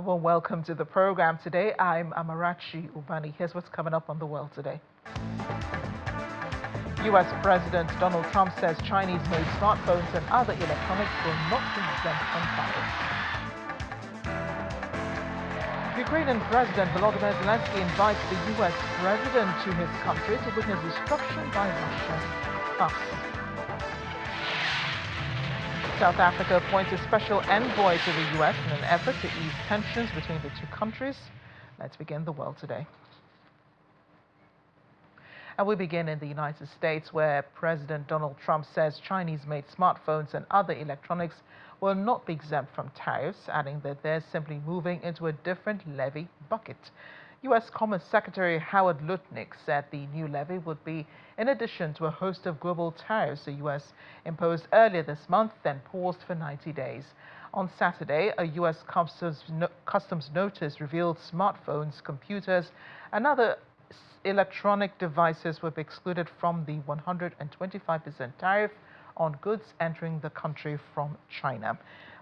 Well, welcome to the program today. I'm Amarachi Ubani. Here's what's coming up on the world today. U.S. President Donald Trump says Chinese-made smartphones and other electronics will not be exempt from tariffs. Ukrainian President Volodymyr Zelensky invites the U.S. President to his country to witness destruction by Russian us. South Africa appoints a special envoy to the U.S. in an effort to ease tensions between the two countries. Let's begin the world today. And we begin in the United States, where President Donald Trump says Chinese-made smartphones and other electronics will not be exempt from tariffs, adding that they're simply moving into a different levy bucket. U.S. Commerce Secretary Howard Lutnick said the new levy would be in addition to a host of global tariffs the U.S. imposed earlier this month, then paused for 90 days. On Saturday, a U.S. customs notice revealed smartphones, computers, and other electronic devices will be excluded from the 125% tariff on goods entering the country from China.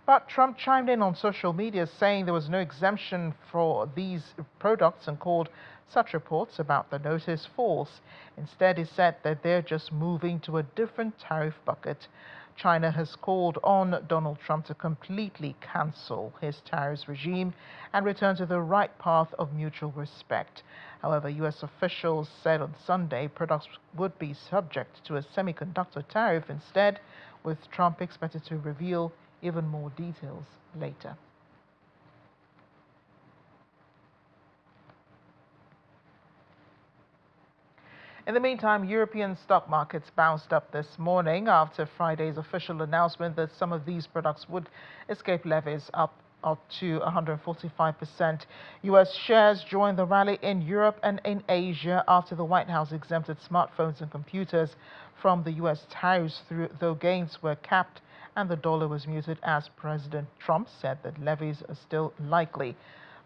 But Trump chimed in on social media saying there was no exemption for these products and called such reports about the notice false. Instead, he said that they're just moving to a different tariff bucket. China has called on Donald Trump to completely cancel his tariffs regime and return to the right path of mutual respect. However, U.S. officials said on Sunday products would be subject to a semiconductor tariff instead, with Trump expected to reveal even more details later. In the meantime, European stock markets bounced up this morning after Friday's official announcement that some of these products would escape levies up to 145%. U.S. shares joined the rally in Europe and in Asia after the White House exempted smartphones and computers from the U.S. tariffs, though gains were capped and the dollar was muted as President Trump said that levies are still likely.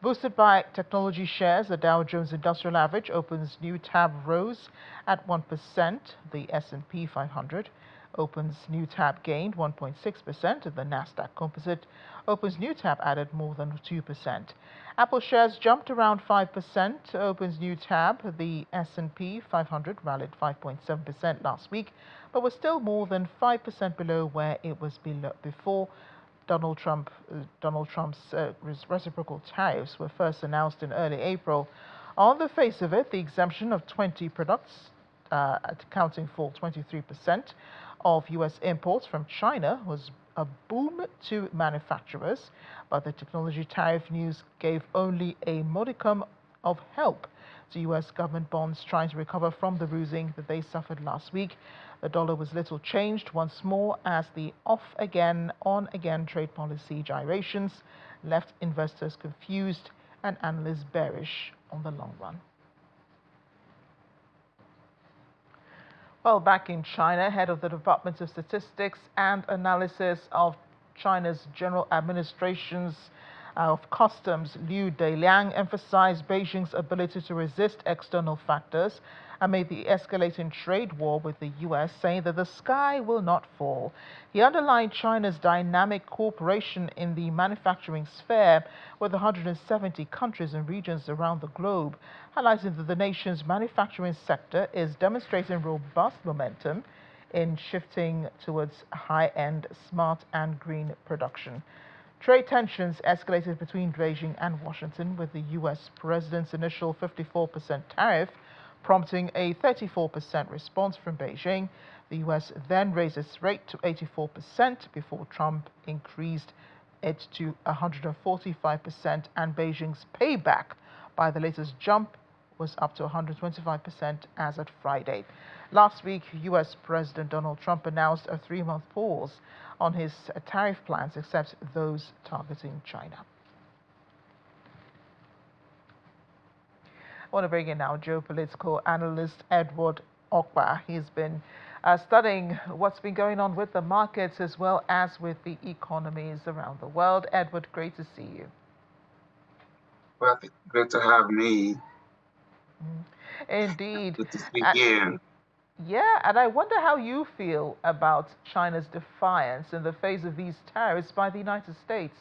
Boosted by technology shares, the Dow Jones Industrial Average opens new tab rose at 1%. The S&P 500 opens new tab gained 1.6%. The Nasdaq Composite opens new tab added more than 2%. Apple shares jumped around 5%. Opens new tab. The S&P 500 rallied 5.7% last week, but was still more than 5% below where it was before Donald Trump's reciprocal tariffs were first announced in early April. On the face of it, the exemption of 20 products, accounting for 23% of U.S. imports from China, was a boom to manufacturers, but the technology tariff news gave only a modicum of help to U.S. government bonds trying to recover from the bruising that they suffered last week. The dollar was little changed once more as the off-again, on-again trade policy gyrations left investors confused and analysts bearish on the long run. Well, back in China, head of the Department of Statistics and Analysis of China's General Administration's of Customs, Liu Deliang, emphasized Beijing's ability to resist external factors amid the escalating trade war with the U.S., saying that the sky will not fall. He underlined China's dynamic cooperation in the manufacturing sphere with 170 countries and regions around the globe, highlighting that the nation's manufacturing sector is demonstrating robust momentum in shifting towards high-end, smart and green production. Trade tensions escalated between Beijing and Washington, with the U.S. president's initial 54% tariff prompting a 34% response from Beijing. The U.S. then raised its rate to 84% before Trump increased it to 145%, and Beijing's payback by the latest jump was up to 125% as at Friday. Last week, U.S. President Donald Trump announced a 3-month pause on his tariff plans, except those targeting China. I want to bring in now geopolitical analyst Edward Okpa. He's been studying what's been going on with the markets as well as with the economies around the world. Edward, great to see you. Well, great to have me. Indeed. Good to see you. Yeah, and I wonder how you feel about China's defiance in the face of these tariffs by the United States.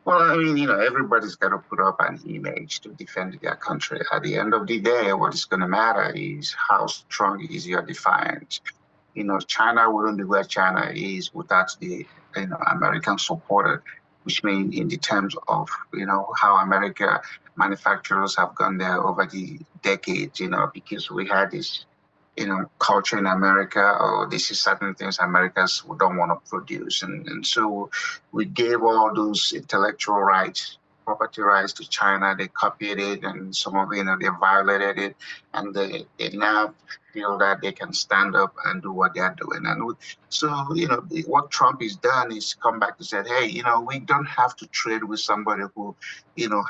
Well, I mean, everybody's got to put up an image to defend their country. At the end of the day, what is going to matter is how strong is your defiance. China wouldn't be where China is without the, American support, which means in the terms of, how America manufacturers have gone there over the decades, because we had this, culture in America, or this is certain things Americans don't want to produce. And so we gave all those intellectual rights, property rights to China. They copied it, and some of, they violated it, and they now feel that they can stand up and do what they're doing. And so, what Trump has done is come back to say, hey, we don't have to trade with somebody who,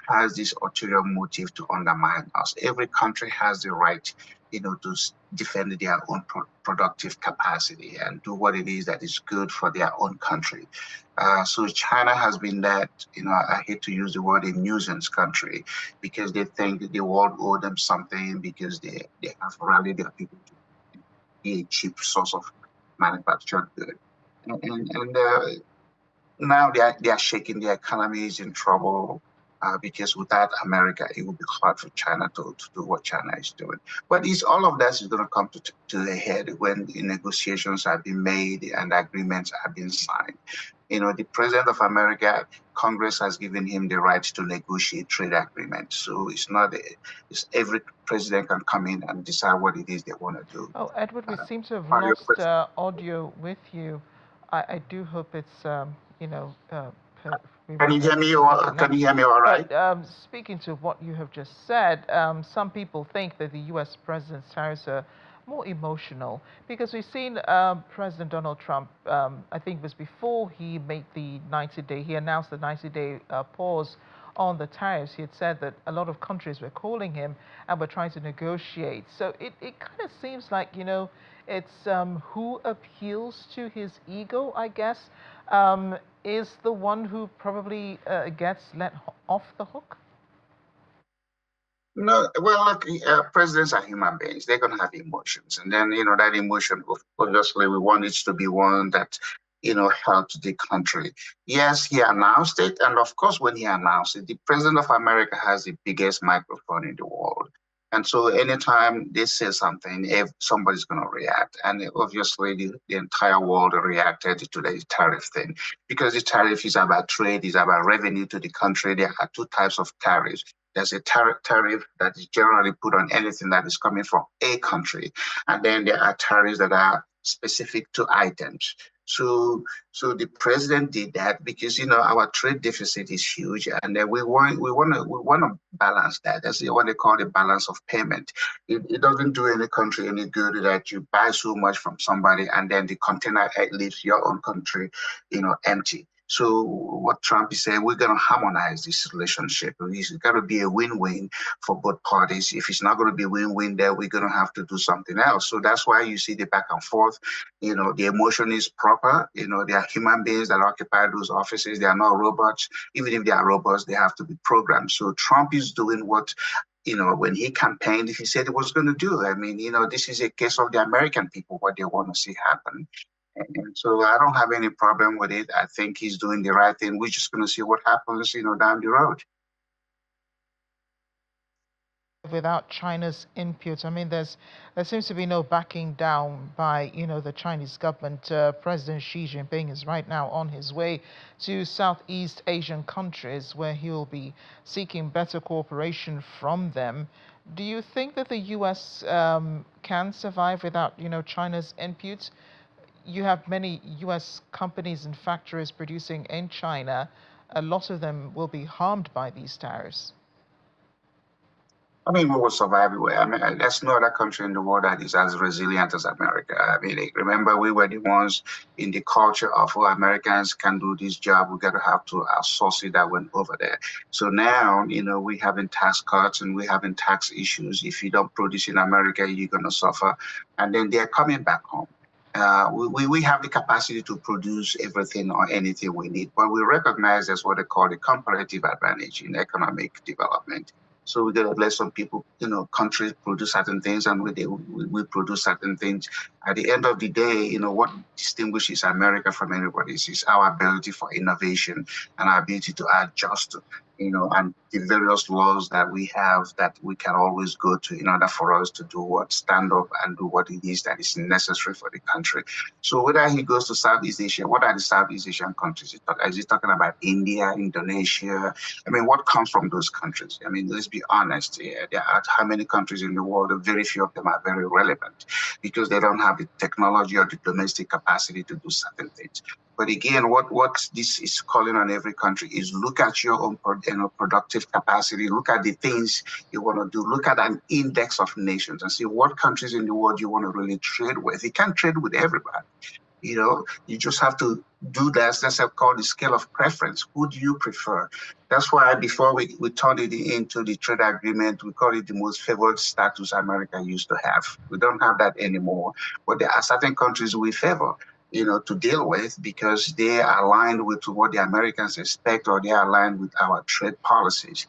has this ulterior motive to undermine us. Every country has the right, to defend their own productive capacity and do what it is that is good for their own country. So China has been that, I hate to use the word a nuisance country, because they think the world owe them something because they have rallied their people to be a cheap source of manufactured good. And now they are shaking. The economy is in trouble, because without America, it will be hard for China to do what China is doing. But all of that is going to come to a head when the negotiations have been made and agreements have been signed. The president of America, Congress has given him the right to negotiate trade agreements. So it's every president can come in and decide what it is they want to do. Oh, Edward, we seem to have Part of your lost question. audio with you. I do hope it's, you know, we Can won't you hear me? be Or can reconnected. you hear me all right? But speaking to what you have just said, some people think that the U.S. president's tariffs are more emotional because we've seen President Donald Trump, I think it was before he made the 90-day, he announced the 90-day pause on the tariffs. He had said that a lot of countries were calling him and were trying to negotiate. So it kind of seems like, it's who appeals to his ego, I guess, is the one who probably gets let off the hook. No, well, look, presidents are human beings. They're going to have emotions. And then, that emotion, obviously, we want it to be one that, helps the country. Yes, he announced it. And of course, when he announced it, the president of America has the biggest microphone in the world. And so anytime they say something, if somebody's going to react. And obviously, the entire world reacted to the tariff thing, because the tariff is about trade, is about revenue to the country. There are two types of tariffs. There's a tariff that is generally put on anything that is coming from a country. And then there are tariffs that are specific to items. So the president did that because our trade deficit is huge, and then we want to balance that. That's what they call the balance of payment. It doesn't do any country any good that you buy so much from somebody and then the container leaves your own country, empty. So what Trump is saying, we're going to harmonize this relationship. It's got to be a win-win for both parties. If it's not going to be win-win there, we're going to have to do something else. So that's why you see the back and forth. The emotion is proper. They are human beings that occupy those offices. They are not robots. Even if they are robots, they have to be programmed. So Trump is doing what when he campaigned, he said he was going to do. I mean, this is a case of the American people, what they want to see happen. And so I don't have any problem with it. I think he's doing the right thing. We're just going to see what happens, down the road. Without China's input, I mean, there seems to be no backing down by the Chinese government. President Xi Jinping is right now on his way to Southeast Asian countries where he will be seeking better cooperation from them. Do you think that the U.S. Can survive without China's input? You have many U.S. companies and factories producing in China. A lot of them will be harmed by these tariffs. I mean, we will survive everywhere. I mean, there's no other country in the world that is as resilient as America. I mean, remember, we were the ones in the culture of, oh, Americans can do this job. We got to have to outsource it that went over there. So now, we having tax cuts and we having tax issues. If you don't produce in America, you're going to suffer. And then they're coming back home. We have the capacity to produce everything or anything we need, but we recognize that's what they call the comparative advantage in economic development. So we got to let some people, countries produce certain things, and we produce certain things. At the end of the day, what distinguishes America from anybody is our ability for innovation and our ability to adjust, and the various laws that we have that we can always go to in order for us to stand up and do what it is that is necessary for the country. So whether he goes to Southeast Asia, what are the Southeast Asian countries? Is he talking about India, Indonesia? I mean, what comes from those countries? I mean, let's be honest. There are how many countries in the world? Very few of them are very relevant because they don't have the technology or the domestic capacity to do certain things. But again, what this is calling on every country is look at your own productive capacity, look at the things you want to do, look at an index of nations and see what countries in the world you want to really trade with. You can't trade with everybody. You just have to do that. That's called the scale of preference. Who do you prefer? That's why before we turned it into the trade agreement, we call it the most favored status America used to have. We don't have that anymore. But there are certain countries we favor, to deal with because they are aligned with what the Americans expect or they are aligned with our trade policies.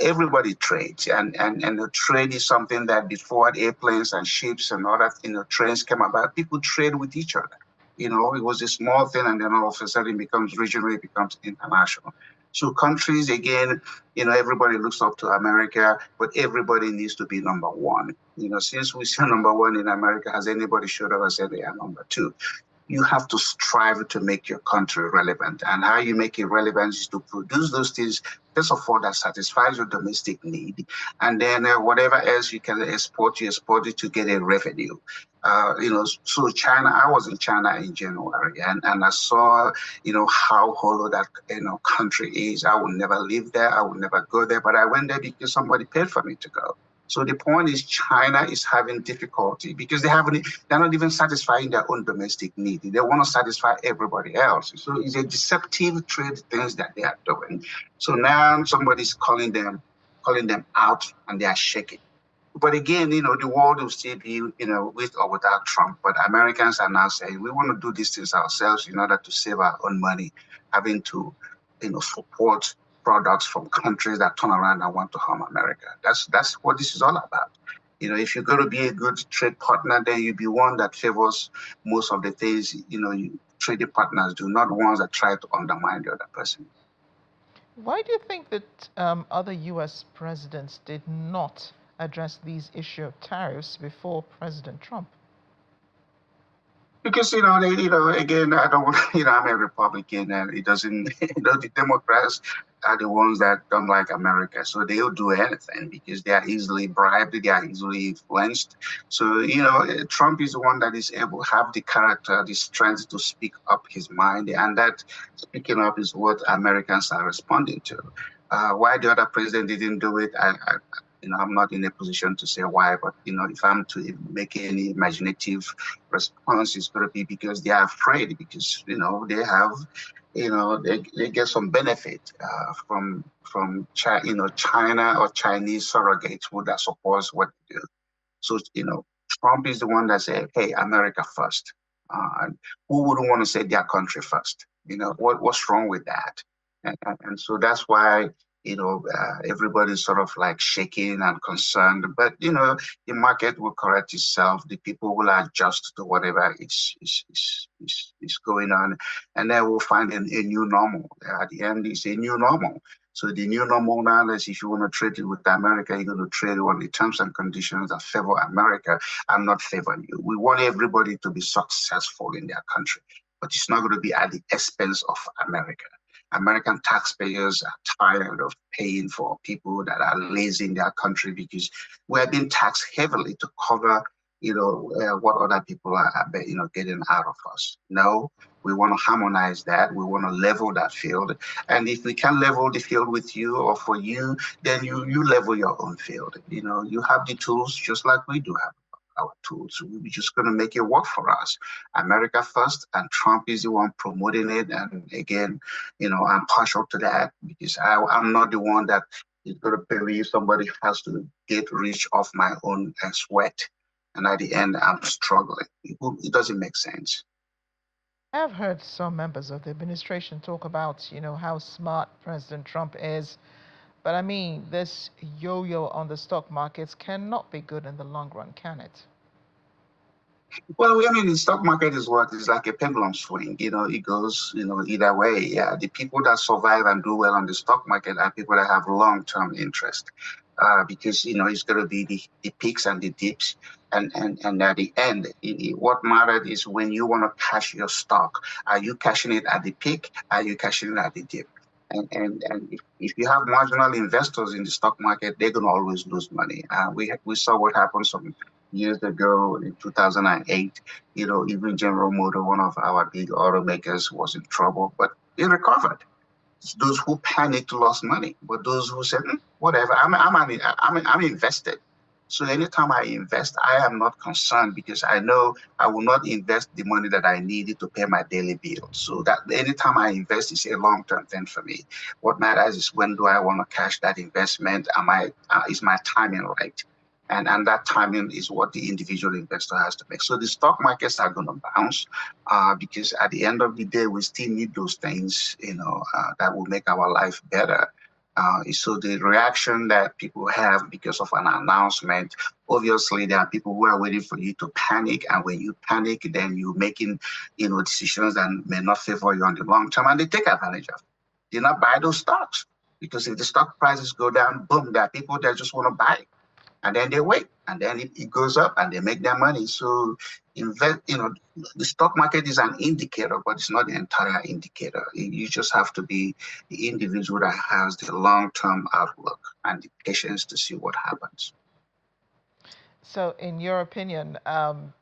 Everybody trades, and the trade is something that before airplanes and ships and other trains came about, people trade with each other. It was a small thing, and then all of a sudden it becomes regional, it becomes international. So countries, again, everybody looks up to America, but everybody needs to be number one. Since we say number one in America, has anybody showed up and said they are number two? You have to strive to make your country relevant. And how you make it relevant is to produce those things, first of all, that satisfies your domestic need. And then whatever else you can export, you export it to get a revenue. So China, I was in China in January and I saw, how hollow that, country is. I would never live there. I would never go there, but I went there because somebody paid for me to go. So the point is China is having difficulty because they're not even satisfying their own domestic need. They want to satisfy everybody else. So it's a deceptive trade things that they are doing. So now somebody's calling them out and they are shaking. But again, the world will still be, with or without Trump. But Americans are now saying we want to do these things ourselves in order to save our own money, having to, support products from countries that turn around and want to harm America. That's what this is all about. If you're going to be a good trade partner, then you be one that favors most of the things, trading partners do, not ones that try to undermine the other person. Why do you think that other U.S. presidents did not address these issue of tariffs before President Trump? Because again, I don't I'm a Republican, and it doesn't the Democrats are the ones that don't like America, so they'll do anything because they are easily bribed, they are easily influenced. So Trump is the one that is able to have the character, the strength to speak up his mind, and that speaking up is what Americans are responding to. Why the other president didn't do it, I'm not in a position to say why, but if I'm to make any imaginative response, it's going to be because they are afraid because they have, they get some benefit from China or Chinese surrogates who that supports what they do. So Trump is the one that said, "Hey, America first." And who wouldn't want to say their country first? What's wrong with that? And so that's why everybody's sort of like shaking and concerned. But the market will correct itself. The people will adjust to whatever is going on, and then we'll find a new normal. At the end, it's a new normal. So the new normal now is if you want to trade with America, you're going to trade on the terms and conditions that favor America and not favor you. We want everybody to be successful in their country, but it's not going to be at the expense of America. American taxpayers are tired of paying for people that are lazy in their country because we're being taxed heavily to cover, what other people are, getting out of us. No, we want to harmonize that. We want to level that field. And if we can level the field with you or for you, then you level your own field. You have the tools just like we do have our tools. We're just going to make it work for us. America first, and Trump is the one promoting it. And again, I'm partial to that because I'm not the one that is going to believe somebody has to get rich off my own sweat. And at the end, I'm struggling. It doesn't make sense. I've heard some members of the administration talk about, how smart President Trump is, But I mean, this yo-yo on the stock markets cannot be good in the long run, can it? Well, I mean, the stock market is what is like a pendulum swing. It goes, either way. Yeah, the people that survive and do well on the stock market are people that have long-term interest, because it's going to be the peaks and the dips, and at the end, what matters is when you want to cash your stock. Are you cashing it at the peak? Are you cashing it at the dip? And if you have marginal investors in the stock market, they're going to always lose money. We saw what happened some years ago in 2008. Even General Motor, one of our big automakers, was in trouble, but they recovered. Those who panicked lost money, but those who said, whatever, I'm invested. So anytime I invest, I am not concerned because I know I will not invest the money that I needed to pay my daily bills. So that anytime I invest is a long-term thing for me. What matters is when do I want to cash that investment? Is my timing right? And that timing is what the individual investor has to make. So the stock markets are going to bounce, because at the end of the day, we still need those things, that will make our life better. So the reaction that people have because of an announcement, obviously there are people who are waiting for you to panic, and when you panic, then you're making, decisions that may not favor you on the long term, and they take advantage of it. Do not buy those stocks, because if the stock prices go down, boom, there are people that just want to buy it, and then they wait, and then it goes up, and they make their money. So invest, the stock market is an indicator, but it's not the entire indicator. You just have to be the individual that has the long-term outlook and the patience to see what happens. So, in your opinion,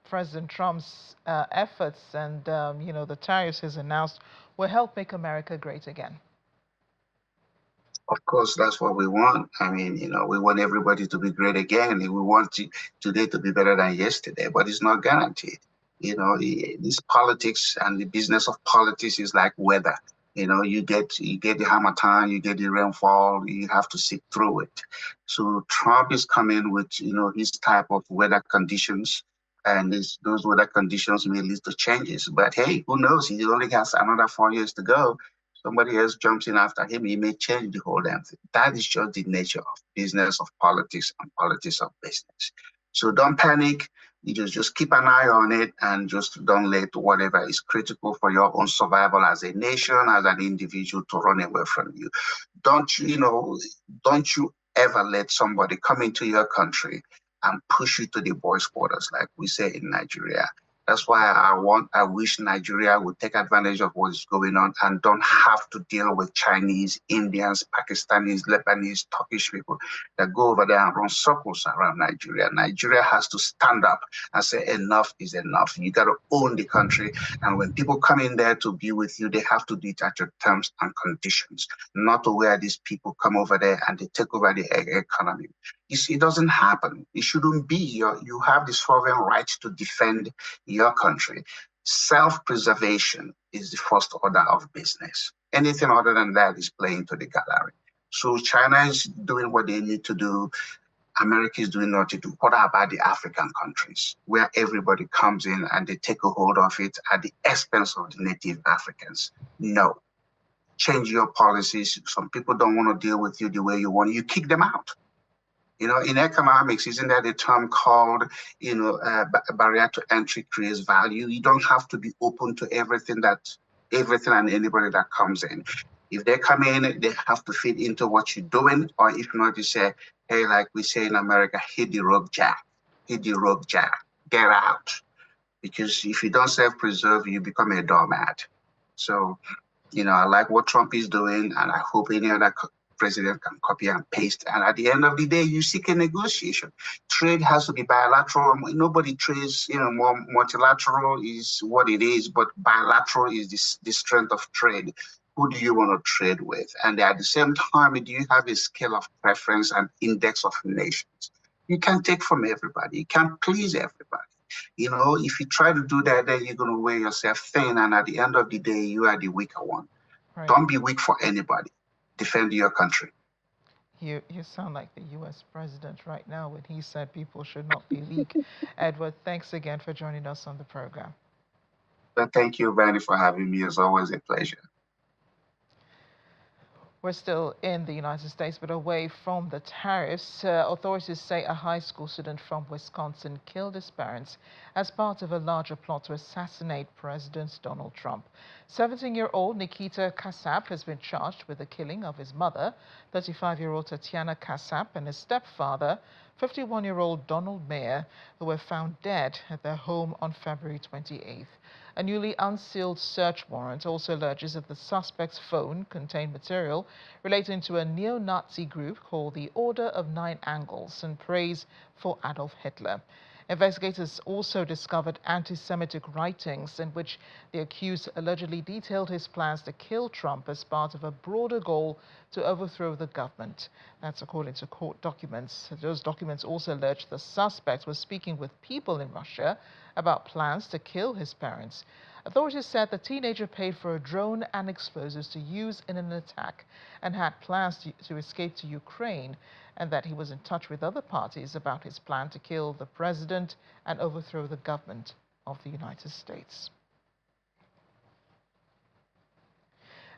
President Trump's efforts and the tariffs he's announced will help make America great again? Of course, that's what we want. I mean, we want everybody to be great again. We want today to be better than yesterday, but it's not guaranteed. This politics and the business of politics is like weather. You get the harmattan, you get the rainfall, you have to sit through it. So Trump is coming with, his type of weather conditions, and those weather conditions may lead to changes. But hey, who knows? He only has another 4 years to go. Somebody else jumps in after him, he may change the whole damn thing. That is just the nature of business of politics and politics of business. So don't panic. You just keep an eye on it, and just don't let whatever is critical for your own survival as a nation, as an individual, to run away from you. Don't you ever let somebody come into your country and push you to the boys' quarters, like we say in Nigeria. That's why I wish Nigeria would take advantage of what is going on and don't have to deal with Chinese, Indians, Pakistanis, Lebanese, Turkish people that go over there and run circles around Nigeria. Nigeria has to stand up and say enough is enough. You got to own the country. And when people come in there to be with you, they have to do it at your terms and conditions, not to where these people come over there and they take over the economy. It doesn't happen. It shouldn't be. You have the sovereign right to defend your country. Self-preservation is the first order of business. Anything other than that is playing to the gallery. So China is doing what they need to do. America is doing what to do. What about the African countries, where everybody comes in and they take a hold of it at the expense of the native Africans? No. Change your policies. Some people don't want to deal with you the way you want. You kick them out. In economics, isn't that a term called, barrier to entry creates value? You don't have to be open to everything and anybody that comes in. If they come in, they have to fit into what you're doing, or if not, you say, hey, like we say in America, hit the rope, Jack. Hit the rope, Jack. Get out. Because if you don't self-preserve, you become a doormat. So, I like what Trump is doing, and I hope any other president can copy and paste. And at the end of the day, you seek a negotiation. Trade has to be bilateral. Nobody trades, more multilateral is what it is, but bilateral is the strength of trade. Who do you want to trade with? And at the same time, do you have a scale of preference and index of nations? You can't take from everybody. You can't please everybody. If you try to do that, then you're going to wear yourself thin. And at the end of the day, you are the weaker one. Right. Don't be weak for anybody. Defend your country. You sound like the U.S. president right now when he said people should not be weak. Edward, thanks again for joining us on the program. But thank you, Vanny, for having me. It's always a pleasure. We're still in the United States, but away from the tariffs. Authorities say a high school student from Wisconsin killed his parents as part of a larger plot to assassinate President Donald Trump. 17-year-old Nikita Kassab has been charged with the killing of his mother, 35-year-old Tatiana Kassab, and his stepfather, 51-year-old Donald Mayer, who were found dead at their home on February 28th. A newly unsealed search warrant also alleges that the suspect's phone contained material relating to a neo-Nazi group called the Order of Nine Angles and praise for Adolf Hitler. Investigators also discovered anti-Semitic writings in which the accused allegedly detailed his plans to kill Trump as part of a broader goal to overthrow the government. That's according to court documents. Those documents also allege the suspect was speaking with people in Russia about plans to kill his parents. Authorities said the teenager paid for a drone and explosives to use in an attack and had plans to escape to Ukraine, and that he was in touch with other parties about his plan to kill the president and overthrow the government of the United States.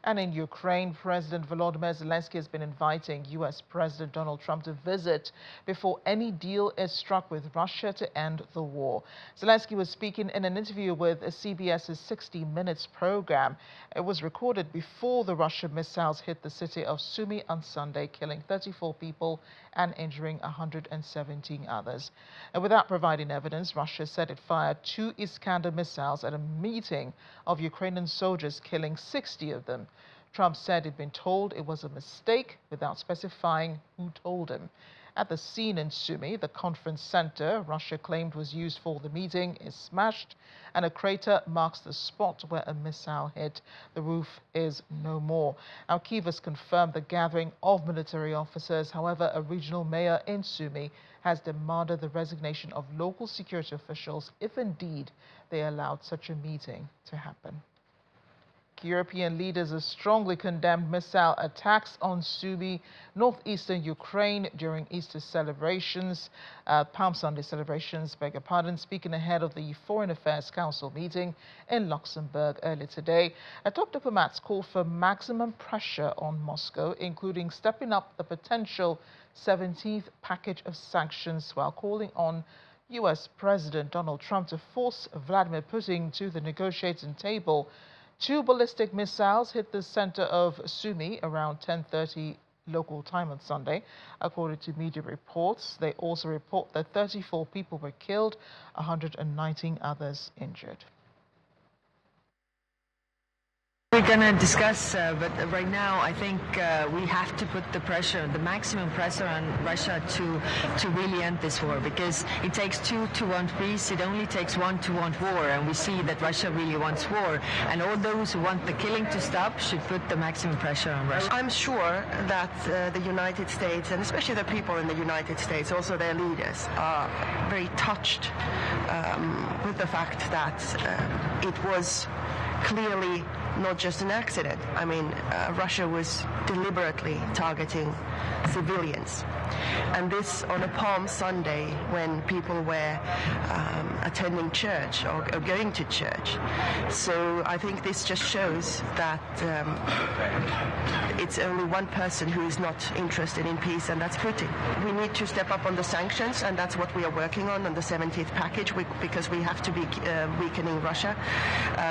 And in Ukraine, President Volodymyr Zelensky has been inviting U.S. President Donald Trump to visit before any deal is struck with Russia to end the war. Zelensky was speaking in an interview with CBS's 60 Minutes program. It was recorded before the Russian missiles hit the city of Sumy on Sunday, killing 34 people and injuring 117 others. And without providing evidence, Russia said it fired 2 Iskander missiles at a meeting of Ukrainian soldiers, killing 60 of them. Trump said he'd been told it was a mistake without specifying who told him. At the scene in Sumy, the conference center Russia claimed was used for the meeting is smashed, and a crater marks the spot where a missile hit. The roof is no more. Now, Kyiv has confirmed the gathering of military officers. However, a regional mayor in Sumy has demanded the resignation of local security officials if indeed they allowed such a meeting to happen. European leaders have strongly condemned missile attacks on Sumy, northeastern Ukraine during Easter celebrations, Palm Sunday celebrations, speaking ahead of the Foreign Affairs Council meeting in Luxembourg earlier today. Top diplomats called for maximum pressure on Moscow, including stepping up the potential 17th package of sanctions, while calling on U.S. President Donald Trump to force Vladimir Putin to the negotiating table. 2 ballistic missiles hit the center of Sumy around 10:30 local time on Sunday, according to media reports. They also report that 34 people were killed, 119 others injured. We're going to discuss, but right now I think we have to put the pressure, the maximum pressure on Russia to really end this war, because it takes 2 to want peace. It only takes 1 to want war, and we see that Russia really wants war. And all those who want the killing to stop should put the maximum pressure on Russia. I'm sure that the United States, and especially the people in the United States, also their leaders, are very touched with the fact that it was clearly not just an accident. I mean, Russia was deliberately targeting civilians. And this on a Palm Sunday when people were attending church or going to church. So I think this just shows that it's only one person who is not interested in peace, and that's Putin. We need to step up on the sanctions, and that's what we are working on the 17th package, because we have to be weakening Russia.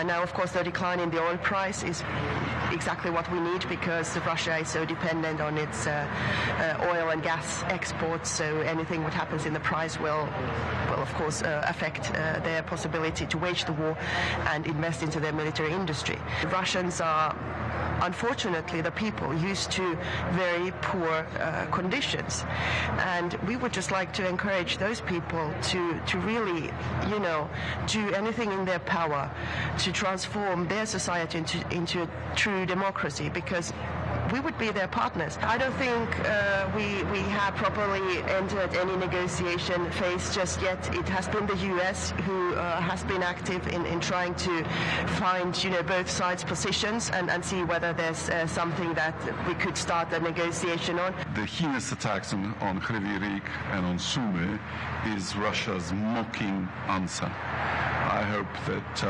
Now, of course, the decline in the oil price is exactly what we need, because Russia is so dependent on its oil and gas exports, so anything what happens in the price will of course affect their possibility to wage the war and invest into their military industry. The Russians are, unfortunately, the people used to very poor conditions, and we would just like to encourage those people to really, do anything in their power to transform their society into a true democracy, because we would be their partners. I don't think we have properly entered any negotiation phase just yet. It has been the U.S. who has been active in trying to find, both sides' positions and see whether there's something that we could start a negotiation on. The heinous attacks on Kryvyi Rih and on Sumy is Russia's mocking answer. I hope that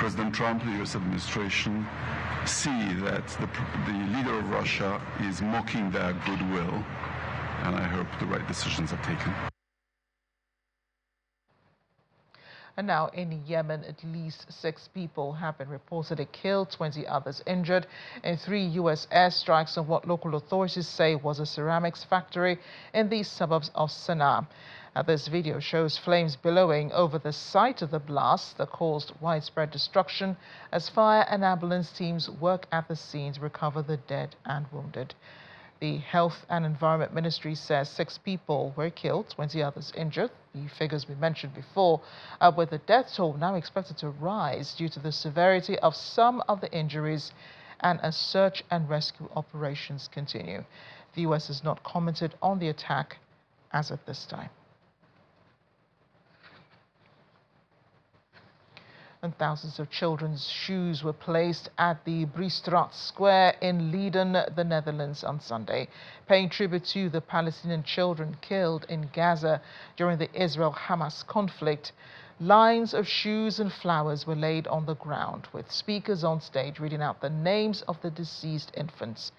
President Trump, the U.S. administration, see that the leader of Russia is mocking their goodwill, and I hope the right decisions are taken. And now in Yemen, at least 6 people have been reportedly killed, 20 others injured in 3 U.S. airstrikes on what local authorities say was a ceramics factory in the suburbs of Sana'a. This video shows flames billowing over the site of the blast that caused widespread destruction as fire and ambulance teams work at the scene to recover the dead and wounded. The Health and Environment Ministry says 6 people were killed, 20 others injured, the figures we mentioned before, with the death toll now expected to rise due to the severity of some of the injuries and as search and rescue operations continue. The U.S. has not commented on the attack as of this time. And thousands of children's shoes were placed at the Bristraat Square in Leiden, the Netherlands on Sunday, paying tribute to the Palestinian children killed in Gaza during the Israel-Hamas conflict. Lines of shoes and flowers were laid on the ground, with speakers on stage reading out the names of the deceased infants.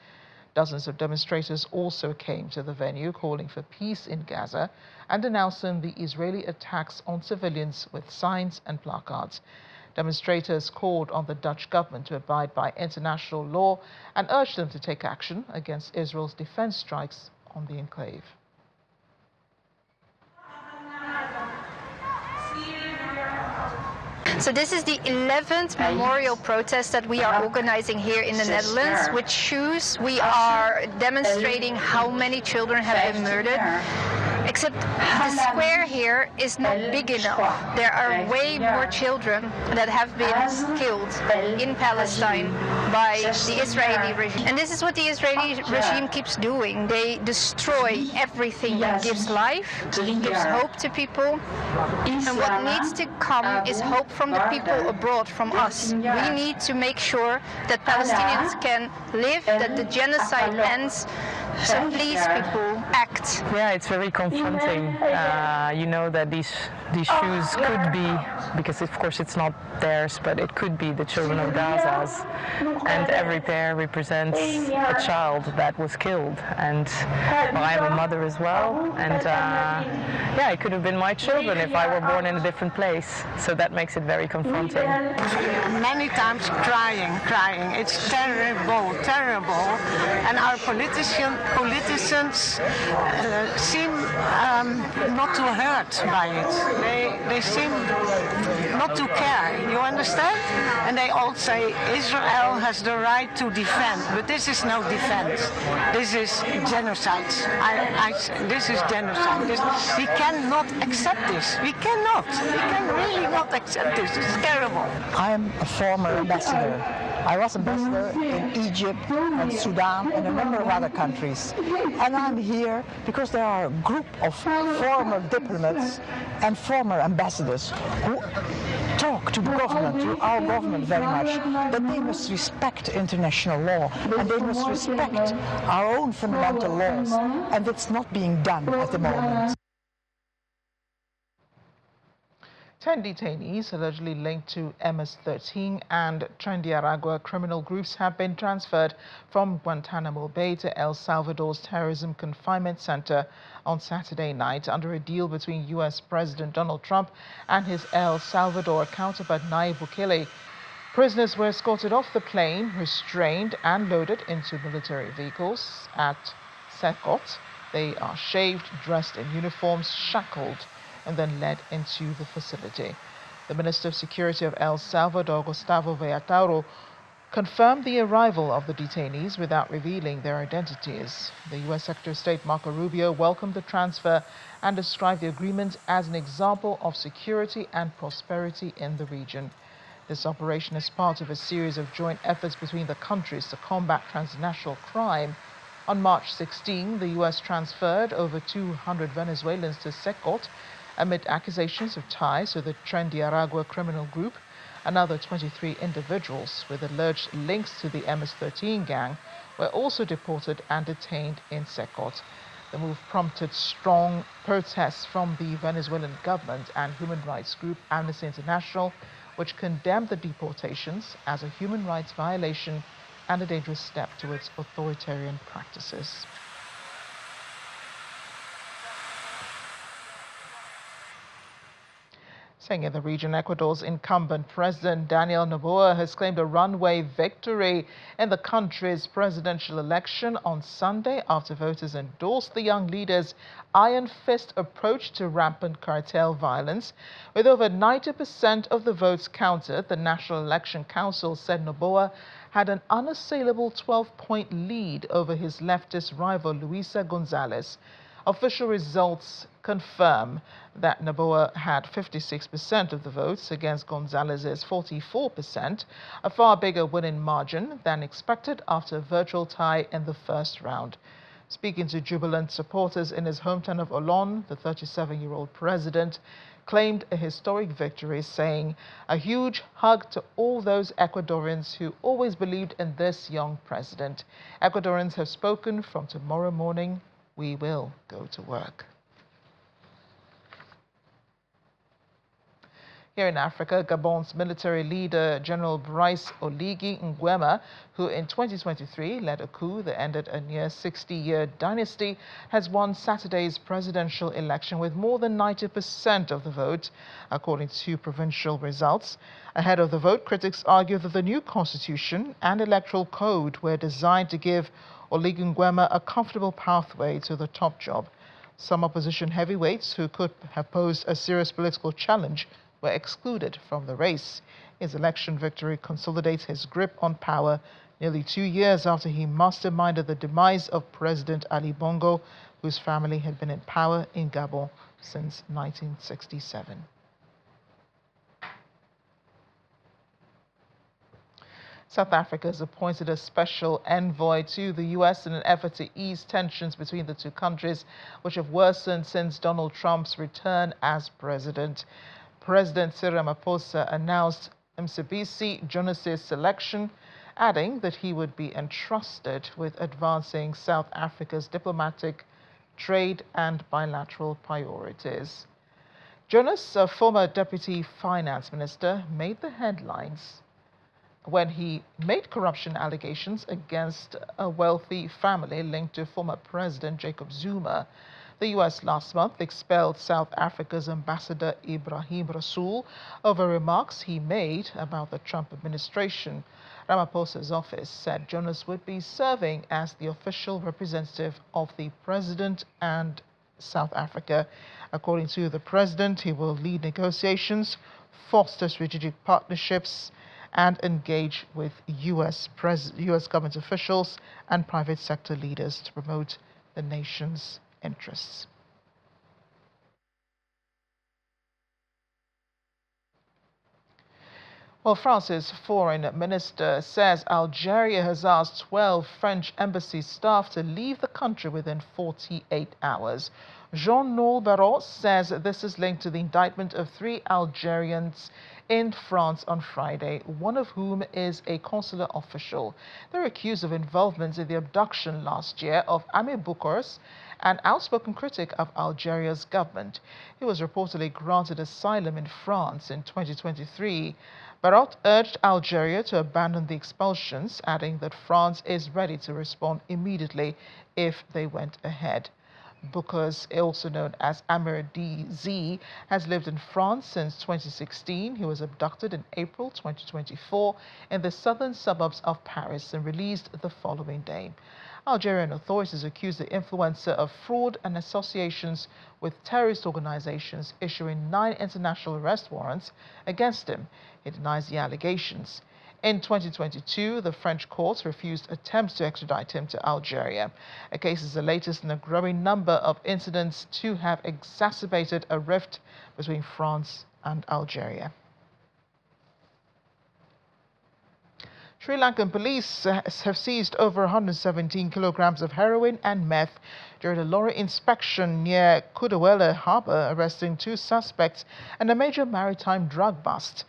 Dozens of demonstrators also came to the venue calling for peace in Gaza and denouncing the Israeli attacks on civilians with signs and placards. Demonstrators called on the Dutch government to abide by international law and urged them to take action against Israel's defense strikes on the enclave. So this is the 11th memorial protest that we are organizing here in the Netherlands. With shoes, we are demonstrating how many children have been murdered. Except the square here is not big enough. There are way more children that have been killed in Palestine by the Israeli regime. And this is what the Israeli regime keeps doing. They destroy everything that gives life, gives hope to people. And what needs to come is hope from the people abroad, from us. We need to make sure that Palestinians can live, that the genocide ends. So please, people, act. Yeah, it's very confronting. You know that these shoes could be, because of course it's not theirs, but it could be the children of Gaza's. And every pair represents a child that was killed. And well, I'm a mother as well. And yeah, it could have been my children if I were born in a different place. So that makes it very confronting. Many times crying. It's terrible. And our politicians seem not to hurt by it. They seem not to care. You understand? And they all say Israel has the right to defend, but this is no defense. This is genocide. This is genocide. We cannot accept this. We cannot. We can really not accept this. It's terrible. I'm a former ambassador. I was ambassador in Egypt and Sudan and a number of other countries. And I'm here because there are a group of former diplomats and former ambassadors who talk to the government, to our government very much, that they must respect international law and they must respect our own fundamental laws. And it's not being done at the moment. 10 detainees allegedly linked to MS-13 and Trendiaragua criminal groups have been transferred from Guantanamo Bay to El Salvador's terrorism confinement center on Saturday night under a deal between U.S. President Donald Trump and his El Salvador counterpart Nayib Bukele. Prisoners were escorted off the plane, restrained and loaded into military vehicles at Secot. They are shaved, dressed in uniforms, shackled, and then led into the facility. The Minister of Security of El Salvador, Gustavo Beatarro, confirmed the arrival of the detainees without revealing their identities. The U.S. Secretary of State Marco Rubio welcomed the transfer and described the agreement as an example of security and prosperity in the region. This operation is part of a series of joint efforts between the countries to combat transnational crime. On March 16, the U.S. transferred over 200 Venezuelans to Secot amid accusations of ties to the Trendiaragua criminal group. Another 23 individuals with alleged links to the MS-13 gang were also deported and detained in Secot. The move prompted strong protests from the Venezuelan government and human rights group Amnesty International, which condemned the deportations as a human rights violation and a dangerous step towards authoritarian practices. Staying in the region, Ecuador's incumbent president Daniel Noboa has claimed a runaway victory in the country's presidential election on Sunday after voters endorsed the young leader's iron fist approach to rampant cartel violence. With over 90% of the votes counted, the National Election Council said Noboa had an unassailable 12-point lead over his leftist rival Luisa Gonzalez. Official results confirm that Noboa had 56% of the votes against Gonzalez's 44%, a far bigger winning margin than expected after a virtual tie in the first round. Speaking to jubilant supporters in his hometown of Olón, the 37-year-old president claimed a historic victory, saying, "A huge hug to all those Ecuadorians who always believed in this young president. Ecuadorians have spoken. From tomorrow morning, we will go to work." Here in Africa, Gabon's military leader, General Brice Oligui Nguema, who in 2023 led a coup that ended a near 60-year dynasty, has won Saturday's presidential election with more than 90% of the vote, according to provincial results. Ahead of the vote, critics argue that the new constitution and electoral code were designed to give Oligui Nguema a comfortable pathway to the top job. Some opposition heavyweights who could have posed a serious political challenge were excluded from the race. His election victory consolidates his grip on power nearly 2 years after he masterminded the demise of President Ali Bongo, whose family had been in power in Gabon since 1967. South Africa has appointed a special envoy to the U.S. in an effort to ease tensions between the two countries, which have worsened since Donald Trump's return as president. President Cyril Ramaphosa announced Mcebisi Jonas's selection, adding that he would be entrusted with advancing South Africa's diplomatic, trade and bilateral priorities. Jonas, a former deputy finance minister, made the headlines when he made corruption allegations against a wealthy family linked to former President Jacob Zuma. The U.S. last month expelled South Africa's ambassador Ibrahim Rasool over remarks he made about the Trump administration. Ramaphosa's office said Jonas would be serving as the official representative of the president and South Africa. According to the president, he will lead negotiations, foster strategic partnerships, and engage with U.S. government officials and private sector leaders to promote the nation's interests. Well, France's foreign minister says Algeria has asked 12 French embassy staff to leave the country within 48 hours. Jean-Noël Barrot says this is linked to the indictment of 3 Algerians in France on Friday, one of whom is a consular official. They're accused of involvement in the abduction last year of Ami Boukars, an outspoken critic of Algeria's government. He was reportedly granted asylum in France in 2023. Barrot urged Algeria to abandon the expulsions, adding that France is ready to respond immediately if they went ahead. Boukars, also known as Amir DZ, has lived in France since 2016. He was abducted in April 2024 in the southern suburbs of Paris and released the following day. Algerian authorities accuse the influencer of fraud and associations with terrorist organizations, issuing 9 international arrest warrants against him. He denies the allegations. In 2022, the French courts refused attempts to extradite him to Algeria. A case is the latest in a growing number of incidents to have exacerbated a rift between France and Algeria. Sri Lankan police have seized over 117 kilograms of heroin and meth during a lorry inspection near Kudawela Harbour, arresting 2 suspects and a major maritime drug bust.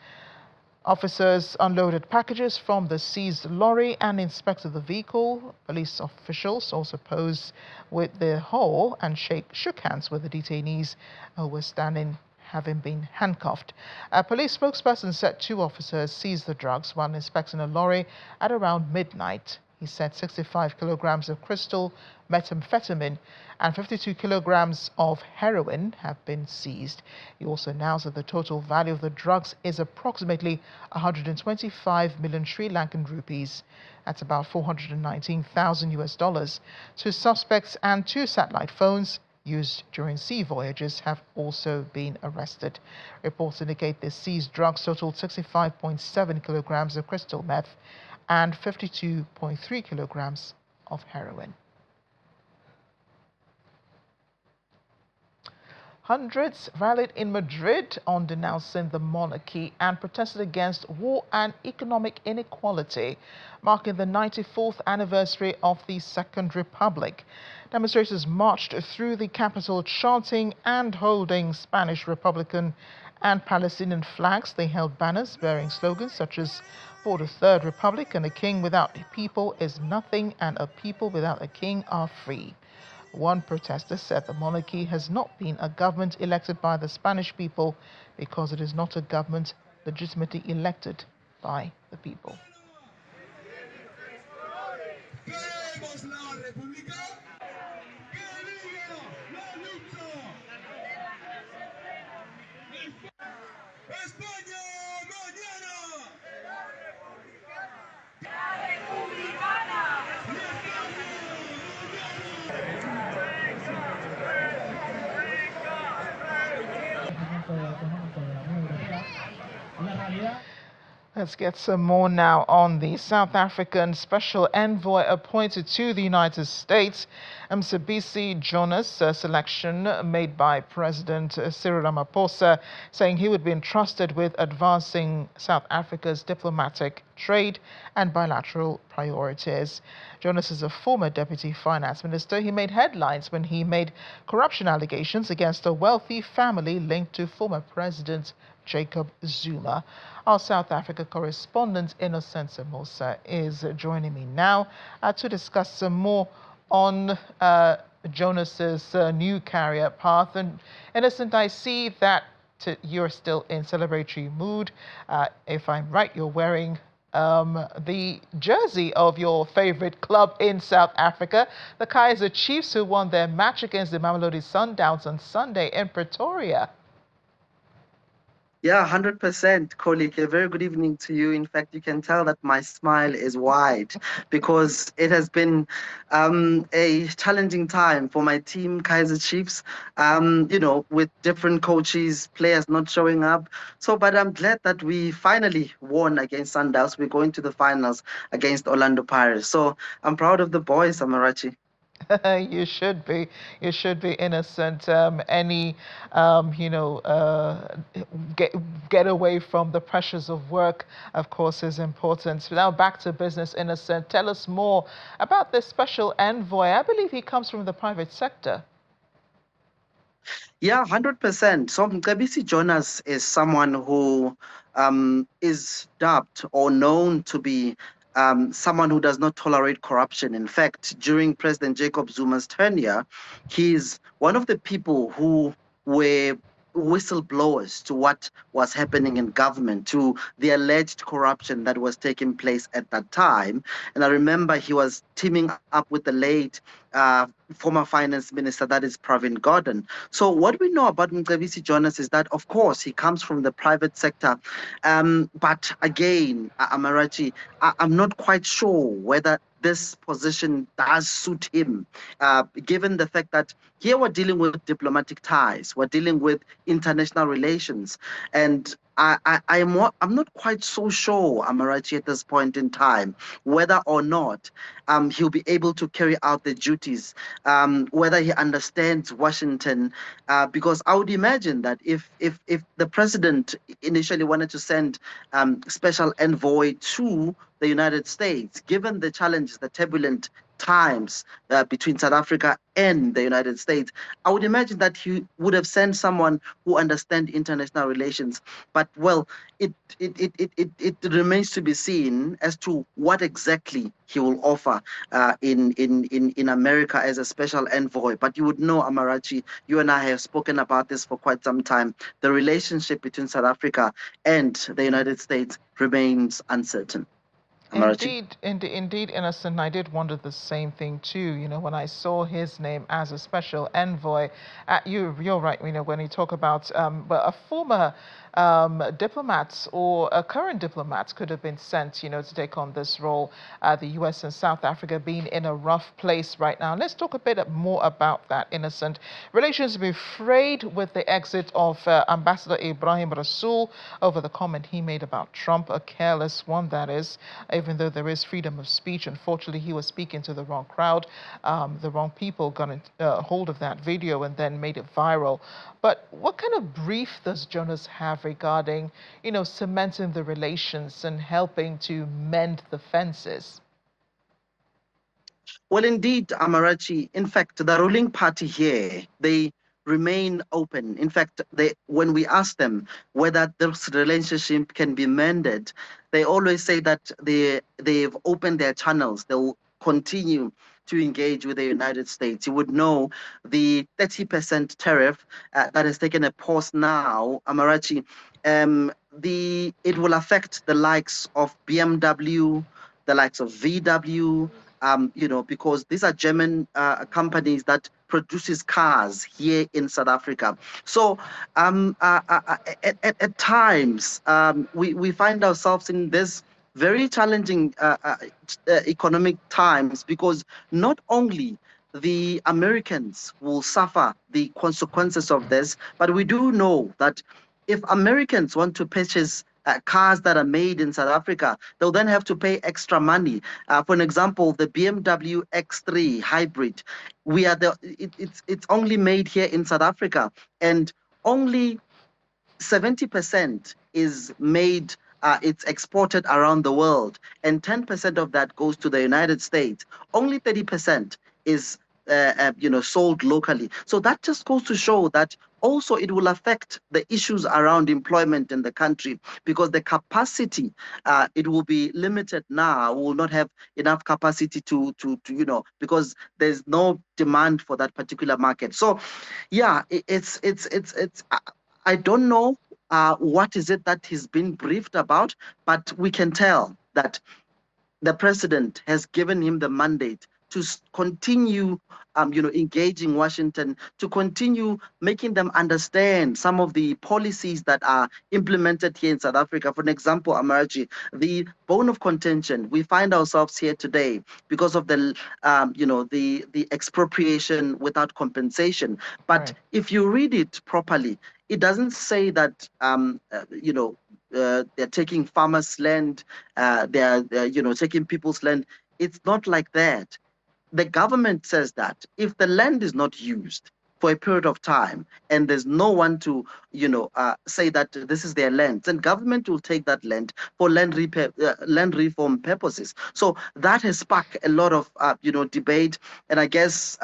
Officers unloaded packages from the seized lorry and inspected the vehicle. Police officials also posed with the whole and shook hands with the detainees who were standing having been handcuffed. A police spokesperson said 2 officers seized the drugs while inspecting a lorry at around midnight. He said 65 kilograms of crystal methamphetamine and 52 kilograms of heroin have been seized. He also announced that the total value of the drugs is approximately 125 million Sri Lankan rupees. That's about $419,000. 2 suspects and 2 satellite phones used during sea voyages have also been arrested. Reports indicate the seized drugs totaled 65.7 kilograms of crystal meth and 52.3 kilograms of heroin. Hundreds rallied in Madrid on denouncing the monarchy and protested against war and economic inequality, marking the 94th anniversary of the Second Republic. Demonstrators marched through the capital chanting and holding Spanish Republican and Palestinian flags. They held banners bearing slogans such as "For the Third Republic" and "A king without a people is nothing and a people without a king are free." One protester said the monarchy has not been a government elected by the Spanish people because it is not a government legitimately elected by the people. Let's get some more now on the South African special envoy appointed to the United States, Mcebisi Jonas, selection made by President Cyril Ramaphosa, saying he would be entrusted with advancing South Africa's diplomatic, trade and bilateral priorities. Jonas is a former deputy finance minister. He made headlines when he made corruption allegations against a wealthy family linked to former President Jacob Zuma. Our South Africa correspondent Innocent Mosa is joining me now to discuss some more on Jonas's new career path. And Innocent, I see that you're still in celebratory mood. If I'm right, you're wearing the jersey of your favorite club in South Africa, the Kaizer Chiefs, who won their match against the Mamelodi Sundowns on Sunday in Pretoria. Yeah, 100%, colleague. A very good evening to you. In fact, you can tell that my smile is wide because it has been a challenging time for my team, Kaizer Chiefs, with different coaches, players not showing up. But I'm glad that we finally won against Sundowns. We're going to the finals against Orlando Pirates. So I'm proud of the boys, Amarachi. You should be. You should be, Innocent. Get away from the pressures of work, of course, is important. Now back to business, Innocent. Tell us more about this special envoy. I believe he comes from the private sector. Yeah, 100%. So Mcebisi Jonas is someone who is dubbed or known to be someone who does not tolerate corruption. In fact, during President Jacob Zuma's tenure, he's one of the people who were whistleblowers to what was happening in government, to the alleged corruption that was taking place at that time. And I remember he was teaming up with the late former finance minister, that is Pravin Gordhan. So what we know about Mcebisi Jonas is that, of course, he comes from the private sector. But again, Amarachi, I'm not quite sure whether this position does suit him, given the fact that here we're dealing with diplomatic ties, we're dealing with international relations, and I'm not quite so sure, Amarachi, at this point in time, whether or not he'll be able to carry out the duties, whether he understands Washington, because I would imagine that if the president initially wanted to send special envoy to the United States, given the challenges, the turbulent times between South Africa and the United States, I would imagine that he would have sent someone who understands international relations. But well, it remains to be seen as to what exactly he will offer in America as a special envoy. But you would know, Amarachi, you and I have spoken about this for quite some time. The relationship between South Africa and the United States remains uncertain. Indeed, Innocent. I did wonder the same thing too. You know, when I saw his name as a special envoy, you're right. You know, when you talk about but a former diplomats or a current diplomats could have been sent, you know, to take on this role. The U.S. and South Africa being in a rough place right now. Let's talk a bit more about that, Innocent. Relations have been frayed with the exit of Ambassador Ibrahim Rasool over the comment he made about Trump, a careless one that is. Even though there is freedom of speech, unfortunately, he was speaking to the wrong crowd. The wrong people got hold of that video and then made it viral. But what kind of brief does Jonas have regarding, you know, cementing the relations and helping to mend the fences? Well, indeed, Amarachi. In fact, the ruling party here, they remain open. In fact, when we ask them whether this relationship can be mended, they always say that they've opened their channels. They'll continue to engage with the United States. You would know the 30% tariff that has taken a pause now, Amarachi. It will affect the likes of BMW, the likes of VW, you know, because these are German companies that produces cars here in South Africa. So at times, we find ourselves in this very challenging economic times, because not only the Americans will suffer the consequences of this, but we do know that if Americans want to purchase cars that are made in South Africa, they'll then have to pay extra money. For an example, the BMW X3 hybrid, it's only made here in South Africa, and only 70% is made. It's exported around the world, and 10% of that goes to the United States. Only 30% is sold locally. So that just goes to show that also it will affect the issues around employment in the country, because the capacity, it will be limited now. We will not have enough capacity to because there's no demand for that particular market. So yeah, it's I don't know what is it that he's been briefed about, but we can tell that the president has given him the mandate to continue, engaging Washington, to continue making them understand some of the policies that are implemented here in South Africa. For an example, Amarachi, the bone of contention, we find ourselves here today because of the expropriation without compensation. But right. If you read it properly, it doesn't say that they're taking farmers' land, they're taking people's land. It's not like that. The government says that if the land is not used for a period of time and there's no one to say that this is their land, then government will take that land for land reform purposes. So that has sparked a lot of debate, and I guess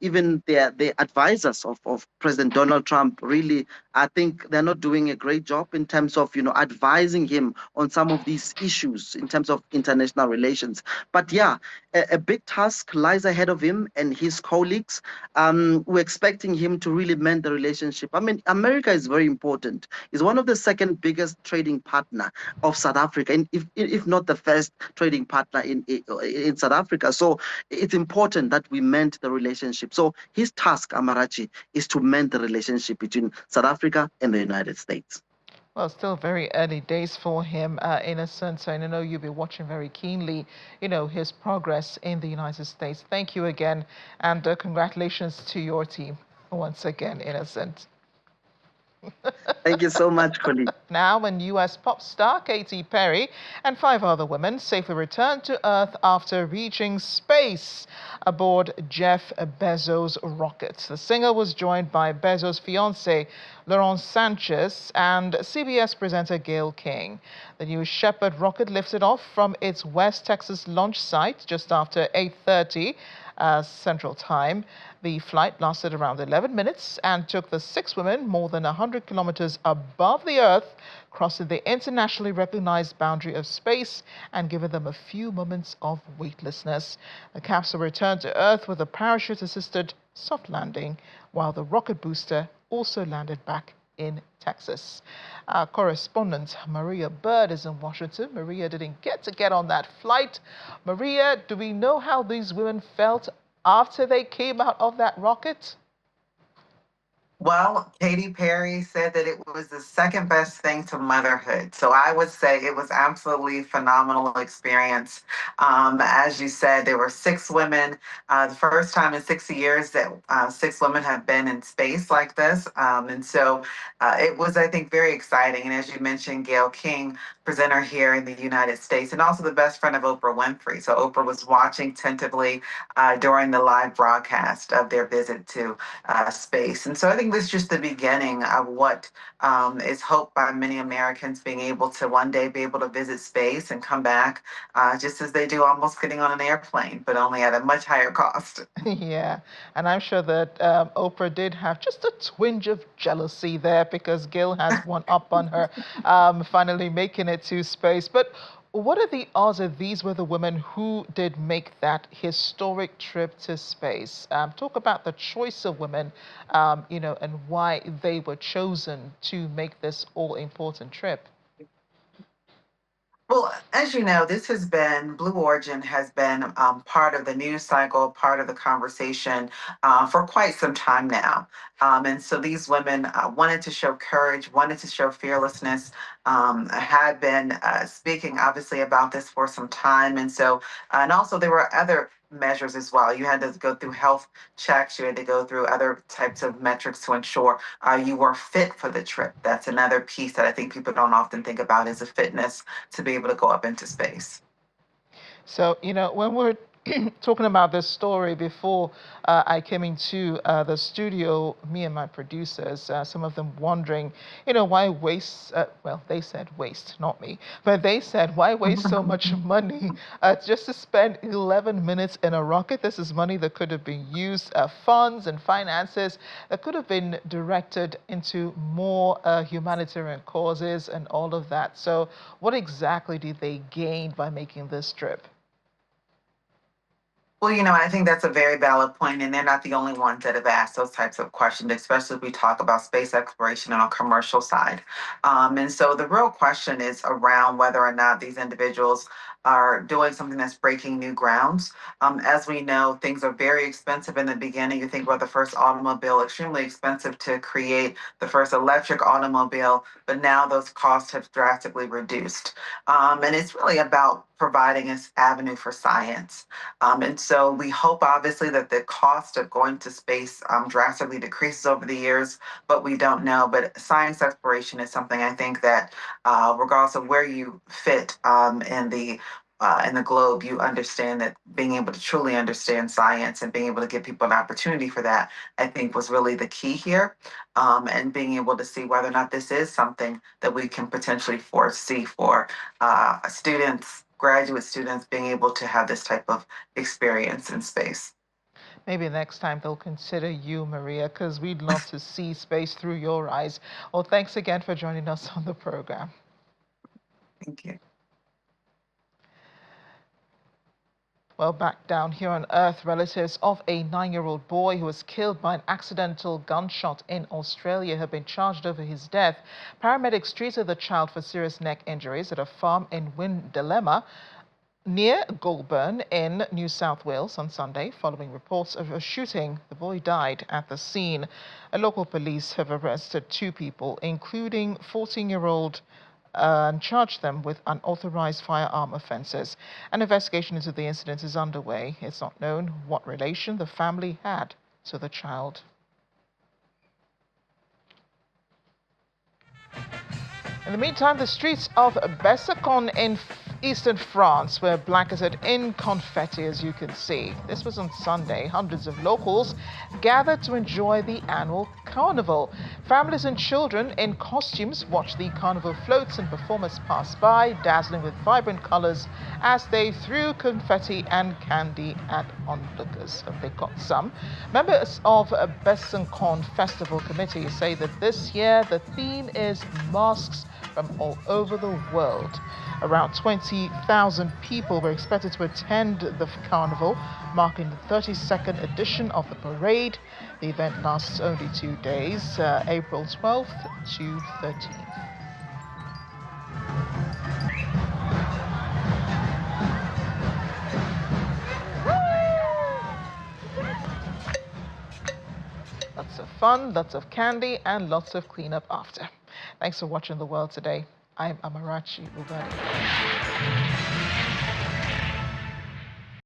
even the advisors of President Donald Trump, really, I think they're not doing a great job in terms of, advising him on some of these issues in terms of international relations. But yeah, a big task lies ahead of him and his colleagues. We're expecting him to really mend the relationship. I mean, America is very important. It's one of the second biggest trading partner of South Africa, and if not the first trading partner in South Africa. So it's important that we mend the relationship. So his task, Amarachi, is to mend the relationship between South Africa and the United States. Well, still very early days for him, in a sense. And I know you'll be watching very keenly, his progress in the United States. Thank you again, and congratulations to your team once again, Innocent. Thank you so much, colleague. Now, when U.S. pop star Katy Perry and 5 other women safely returned to Earth after reaching space aboard Jeff Bezos' rocket. The singer was joined by Bezos' fiancée, Laurence Sanchez, and CBS presenter Gayle King. The New Shepard rocket lifted off from its West Texas launch site just after 8:30 Central Time. The flight lasted around 11 minutes and took the 6 women more than 100 kilometers above the Earth, crossing the internationally recognized boundary of space and giving them a few moments of weightlessness. The capsule returned to Earth with a parachute-assisted soft landing, while the rocket booster also landed back in Texas. Our correspondent Maria Bird is in Washington. Maria didn't get on that flight. Maria, do we know how these women felt after they came out of that rocket? Well, Katy Perry said that it was the second best thing to motherhood. So I would say it was absolutely phenomenal experience. As you said, there were 6 women. The first time in 60 years that 6 women have been in space like this. And so it was, I think, very exciting. And as you mentioned, Gayle King, presenter here in the United States, and also the best friend of Oprah Winfrey. So Oprah was watching tentatively during the live broadcast of their visit to space. And so I think this is just the beginning of what is hoped by many Americans, being able to one day be able to visit space and come back just as they do almost getting on an airplane, but only at a much higher cost. Yeah, and I'm sure that Oprah did have just a twinge of jealousy there because Gail has one up on her, finally making it to space. But what are the odds that these were the women who did make that historic trip to space? Talk about the choice of women, and why they were chosen to make this all-important trip. Well, as you know, Blue Origin has been part of the news cycle, part of the conversation for quite some time now. And so these women wanted to show courage, wanted to show fearlessness, had been speaking obviously about this for some time. And also there were other measures as well. You had to go through health checks, you had to go through other types of metrics to ensure you were fit for the trip. That's another piece that I think people don't often think about, is the fitness to be able to go up into space. So, when we're talking about this story before I came into the studio, me and my producers, some of them wondering, why waste, well, they said waste, not me, but they said, why waste so much money just to spend 11 minutes in a rocket? This is money that could have been used, funds and finances that could have been directed into more humanitarian causes and all of that. So what exactly did they gain by making this trip? Well, I think that's a very valid point, and they're not the only ones that have asked those types of questions, especially if we talk about space exploration on a commercial side. And so the real question is around whether or not these individuals are doing something that's breaking new grounds. As we know, things are very expensive in the beginning. You think about the first automobile, extremely expensive to create, the first electric automobile, but now those costs have drastically reduced. And it's really about providing an avenue for science. And so we hope, obviously, that the cost of going to space drastically decreases over the years, but we don't know. But science exploration is something I think that, regardless of where you fit in the globe, you understand that being able to truly understand science and being able to give people an opportunity for that, I think, was really the key here. And being able to see whether or not this is something that we can potentially foresee for students, graduate students, being able to have this type of experience in space. Maybe next time they'll consider you, Maria, because we'd love to see space through your eyes. Well, thanks again for joining us on the program. Thank you. Well, back down here on Earth, relatives of a 9-year-old boy who was killed by an accidental gunshot in Australia have been charged over his death. Paramedics treated the child for serious neck injuries at a farm in Windalema near Goulburn in New South Wales on Sunday. Following reports of a shooting, the boy died at the scene. Local police have arrested 2 people, including 14-year-old and charged them with unauthorized firearm offenses. An investigation into the incident is underway. It's not known what relation the family had to the child. In the meantime, the streets of Besancon in eastern France were blanketed in confetti, as you can see. This was on Sunday. Hundreds of locals gathered to enjoy the annual carnival. Families and children in costumes watched the carnival floats and performers pass by, dazzling with vibrant colors as they threw confetti and candy at onlookers. And they got some. Members of Besancon Festival Committee say that this year the theme is masks from all over the world. Around 20,000 people were expected to attend the carnival, marking the 32nd edition of the parade. The event lasts only 2 days, April 12th to 13th. Lots of fun, lots of candy, and lots of cleanup after. Thanks for watching The World Today. I'm Amarachi Ugadi.